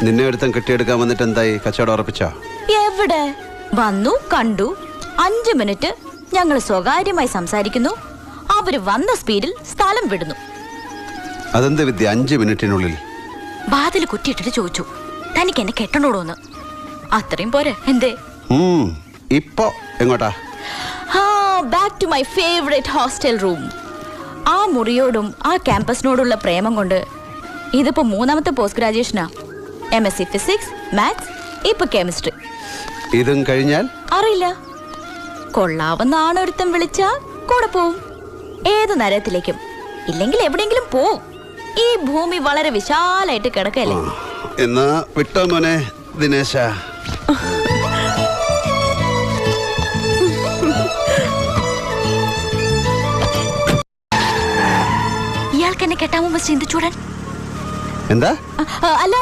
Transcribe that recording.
നിന്നെ ഒരുത്തം കെട്ടിയെടുക്കാൻ വന്നിട്ട് എന്തായി? കച്ചവടം ഉറപ്പിച്ചോ? എവിടെ? വന്നു, കണ്ടു, 5 മിനിറ്റ് ഞങ്ങൾ സ്വകാര്യമായി സംസാരിക്കുന്നു. അവര് വന്ന സ്പീഡിൽ സ്ഥലം വിടുന്നു. അതെന്ത് വിദ്യ? 5 മിനിറ്റിനുള്ളിൽ വാതിൽ കുറ്റിയിട്ടിട്ട് ചോദിച്ചു, തനിക്ക് എന്നെ കെട്ടണോടോന്ന്. അത്രയും പോരെ? എന്തേ? ഇപ്പോ എങ്ങോട്ടാ? Back to my favourite hostel room. ആ മുറിയോടും ആ ക്യാമ്പസിനോടുള്ള പ്രേമം കൊണ്ട് ഇതിപ്പോ 3ാമത്തെ പോസ്റ്റ് ഗ്രാജുവേഷനാ. MSc ഫിസിക്സ്, മാത്സ്, ഇപ്പൊ കെമിസ്ട്രി. ഇതും കഴിഞ്ഞാൽ അറിയില്ല. കൊള്ളാവുന്ന ഒരുത്തം വിളിച്ചാ കൂടെ പോവും. ഏത് നരകത്തിലേക്കും, ഇല്ലെങ്കിൽ എവിടെയെങ്കിലും പോവും. ഈ ഭൂമി വളരെ വിശാലായിട്ട് കിടക്കല്ലേ. എന്നാ വിട്ടോ മോനെ ദിനേശ. ഇയാൾക്ക് എന്നെ കെട്ടാമോ ചിന്തിച്ചൂടാൻ? എന്താ? അല്ല